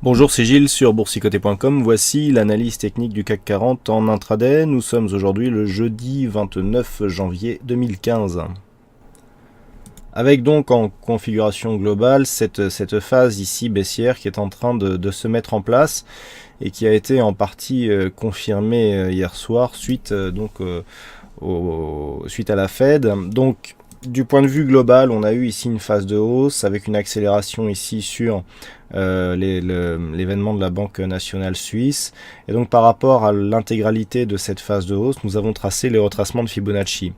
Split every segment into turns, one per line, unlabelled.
Bonjour, c'est Gilles sur boursicoté.com. Voici l'analyse technique du CAC 40 en intraday. Nous sommes aujourd'hui le jeudi 29 janvier 2015. Avec donc en configuration globale cette phase ici baissière qui est en train de se mettre en place et qui a été en partie confirmée hier soir suite suite à la Fed. Donc du point de vue global, on a eu ici une phase de hausse avec une accélération ici sur l'événement de la Banque nationale suisse. Et donc par rapport à l'intégralité de cette phase de hausse, nous avons tracé les retracements de Fibonacci.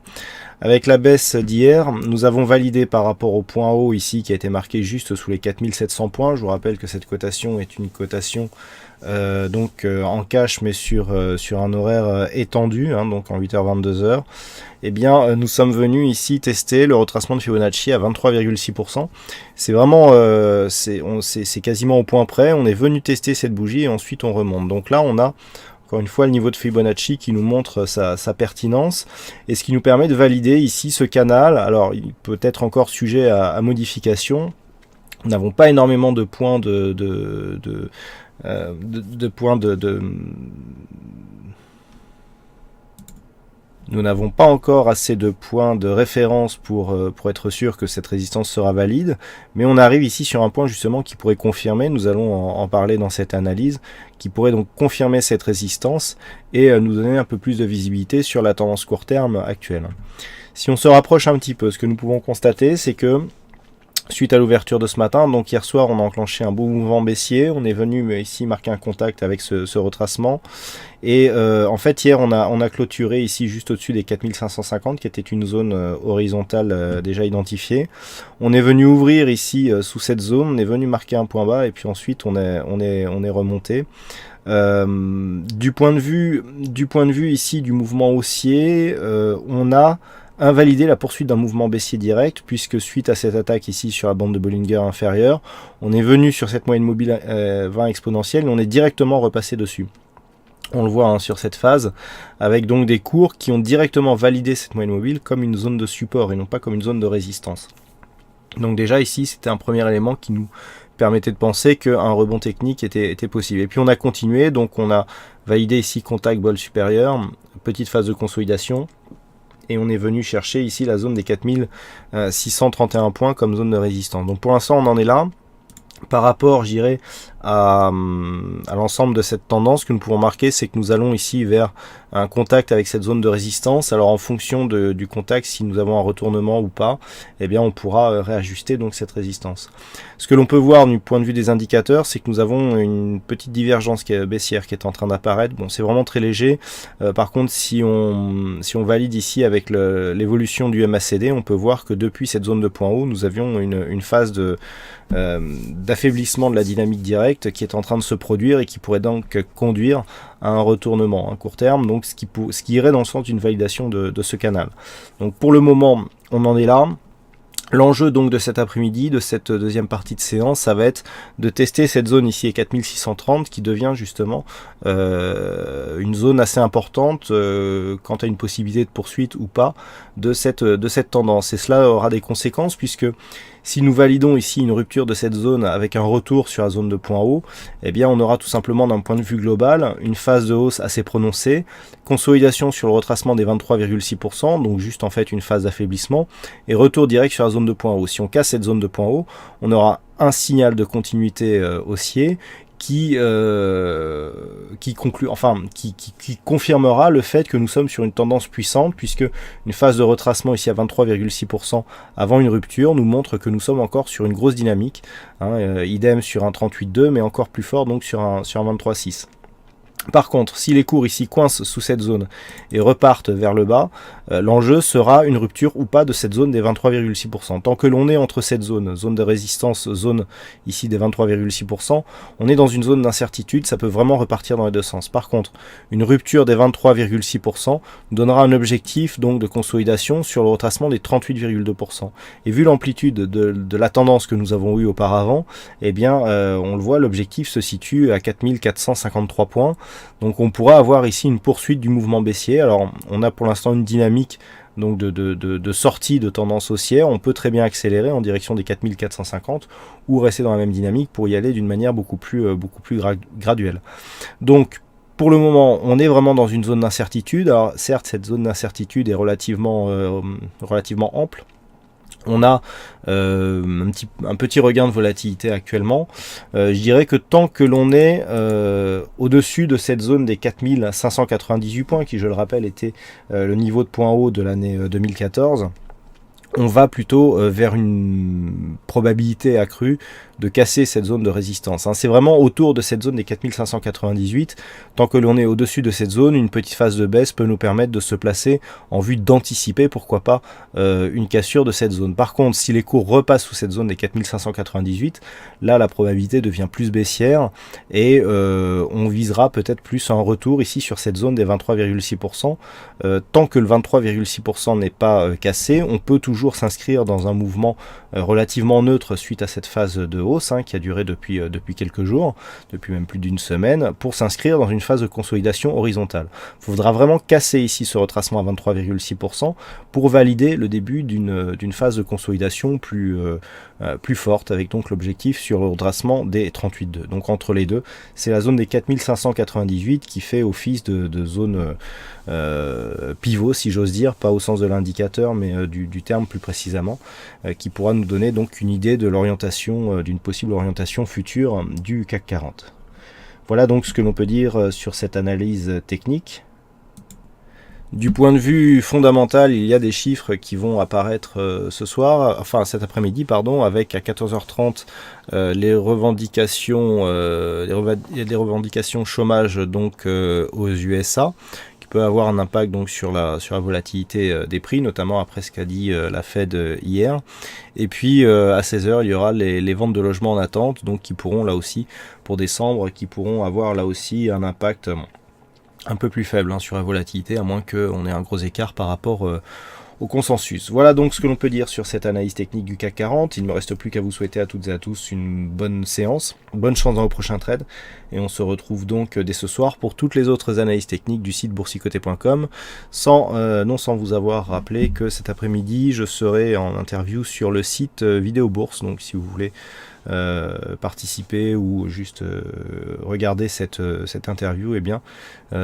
Avec la baisse d'hier, nous avons validé par rapport au point haut ici qui a été marqué juste sous les 4700 points. Je vous rappelle que cette cotation est une cotation en cash mais sur un horaire étendu, donc en 8h-22h. Eh bien, nous sommes venus ici tester le retracement de Fibonacci à 23,6%. C'est vraiment, c'est quasiment au point près. On est venu tester cette bougie et ensuite on remonte. Donc là, on a encore une fois le niveau de Fibonacci qui nous montre sa pertinence et ce qui nous permet de valider ici ce canal. Alors, il peut être encore sujet à modification. Nous n'avons pas énormément de points Nous n'avons pas encore assez de points de référence pour être sûr que cette résistance sera valide, mais on arrive ici sur un point justement qui pourrait confirmer, nous allons en parler dans cette analyse, qui pourrait donc confirmer cette résistance et nous donner un peu plus de visibilité sur la tendance court terme actuelle. Si on se rapproche un petit peu, ce que nous pouvons constater, c'est que suite à l'ouverture de ce matin, donc hier soir on a enclenché un beau mouvement baissier, on est venu ici marquer un contact avec ce retracement et en fait hier on a clôturé ici juste au-dessus des 4550 qui était une zone horizontale déjà identifiée. On est venu ouvrir ici sous cette zone, on est venu marquer un point bas et puis ensuite on est remonté. Du point de vue ici du mouvement haussier, on a invalider la poursuite d'un mouvement baissier direct puisque suite à cette attaque ici sur la bande de Bollinger inférieure, on est venu sur cette moyenne mobile 20 exponentielle et on est directement repassé dessus. On le voit sur cette phase avec donc des cours qui ont directement validé cette moyenne mobile comme une zone de support et non pas comme une zone de résistance. Donc déjà ici c'était un premier élément qui nous permettait de penser qu'un rebond technique était possible. Et puis on a continué, donc on a validé ici contact bol supérieur, petite phase de consolidation. Et on est venu chercher ici la zone des 4631 points comme zone de résistance. Donc pour l'instant on en est là. Par rapport, j'irai à l'ensemble de cette tendance, ce que nous pouvons marquer, c'est que nous allons ici vers un contact avec cette zone de résistance. Alors en fonction du contact, si nous avons un retournement ou pas, eh bien on pourra réajuster donc cette résistance. Ce que l'on peut voir du point de vue des indicateurs, c'est que nous avons une petite divergence baissière qui est en train d'apparaître. Bon, c'est vraiment très léger. Par contre, si on valide ici avec l'évolution du MACD, on peut voir que depuis cette zone de point haut, nous avions une phase d'affaiblissement de la dynamique directe qui est en train de se produire et qui pourrait donc conduire à un retournement à court terme, donc ce qui irait dans le sens d'une validation de ce canal. Donc pour le moment, on en est là. L'enjeu donc de cet après-midi, de cette deuxième partie de séance, ça va être de tester cette zone ici à 4630 qui devient justement une zone assez importante quant à une possibilité de poursuite ou pas de cette tendance. Et cela aura des conséquences puisque si nous validons ici une rupture de cette zone avec un retour sur la zone de point haut, eh bien on aura tout simplement d'un point de vue global une phase de hausse assez prononcée, consolidation sur le retracement des 23,6%, donc juste en fait une phase d'affaiblissement, et retour direct sur la zone de point haut. Si on casse cette zone de point haut, on aura un signal de continuité haussier qui confirmera le fait que nous sommes sur une tendance puissante puisque une phase de retracement ici à 23,6% avant une rupture nous montre que nous sommes encore sur une grosse dynamique, idem sur un 38,2 mais encore plus fort donc sur un 23,6. Par contre, si les cours ici coincent sous cette zone et repartent vers le bas, l'enjeu sera une rupture ou pas de cette zone des 23,6%. Tant que l'on est entre cette zone de résistance, zone ici des 23,6%, on est dans une zone d'incertitude, ça peut vraiment repartir dans les deux sens. Par contre, une rupture des 23,6% donnera un objectif donc de consolidation sur le retracement des 38,2%. Et vu l'amplitude de la tendance que nous avons eue auparavant, eh bien, on le voit, l'objectif se situe à 4453 points. Donc on pourra avoir ici une poursuite du mouvement baissier. Alors on a pour l'instant une dynamique donc de sortie de tendance haussière, on peut très bien accélérer en direction des 4450 ou rester dans la même dynamique pour y aller d'une manière beaucoup plus graduelle. Donc pour le moment, on est vraiment dans une zone d'incertitude. Alors certes, cette zone d'incertitude est relativement ample. On a un petit regain de volatilité actuellement. Je dirais que tant que l'on est au-dessus de cette zone des 4598 points, qui je le rappelle était le niveau de point haut de l'année 2014, on va plutôt vers une probabilité accrue de casser cette zone de résistance. C'est vraiment autour de cette zone des 4598. Tant que l'on est au-dessus de cette zone, une petite phase de baisse peut nous permettre de se placer en vue d'anticiper, pourquoi pas, une cassure de cette zone. Par contre, si les cours repassent sous cette zone des 4598, là la probabilité devient plus baissière et on visera peut-être plus un retour ici sur cette zone des 23,6%. Tant que le 23,6% n'est pas cassé, on peut toujours s'inscrire dans un mouvement relativement neutre suite à cette phase de hausse qui a duré depuis quelques jours, depuis même plus d'une semaine, pour s'inscrire dans une phase de consolidation horizontale. Il faudra vraiment casser ici ce retracement à 23,6% pour valider le début d'une phase de consolidation plus forte, avec donc l'objectif sur le redressement des 38,2. Donc entre les deux, c'est la zone des 4598 qui fait office de zone pivot, si j'ose dire, pas au sens de l'indicateur, mais du terme plus précisément, qui pourra nous donner donc une idée de l'orientation, d'une possible orientation future du CAC 40. Voilà donc ce que l'on peut dire sur cette analyse technique. Du point de vue fondamental, il y a des chiffres qui vont apparaître ce soir, enfin cet après-midi, pardon, avec à 14h30 les revendications chômage donc aux USA, qui peut avoir un impact donc sur la volatilité des prix, notamment après ce qu'a dit la Fed hier. Et puis à 16h, il y aura les ventes de logements en attente, donc qui pourront là aussi, pour décembre, qui pourront avoir là aussi un impact un peu plus faible sur la volatilité, à moins qu'on ait un gros écart par rapport au consensus. Voilà donc ce que l'on peut dire sur cette analyse technique du CAC 40. Il ne me reste plus qu'à vous souhaiter à toutes et à tous une bonne séance, bonne chance dans vos prochains trades, et on se retrouve donc dès ce soir pour toutes les autres analyses techniques du site boursicoté.com, non sans vous avoir rappelé que cet après-midi je serai en interview sur le site Vidéo Bourse, donc si vous voulez participer ou juste regarder cette interview, eh bien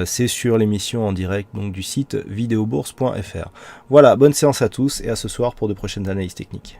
c'est sur l'émission en direct donc du site videobourse.fr. Voilà, bonne séance à tous et à ce soir pour de prochaines analyses techniques.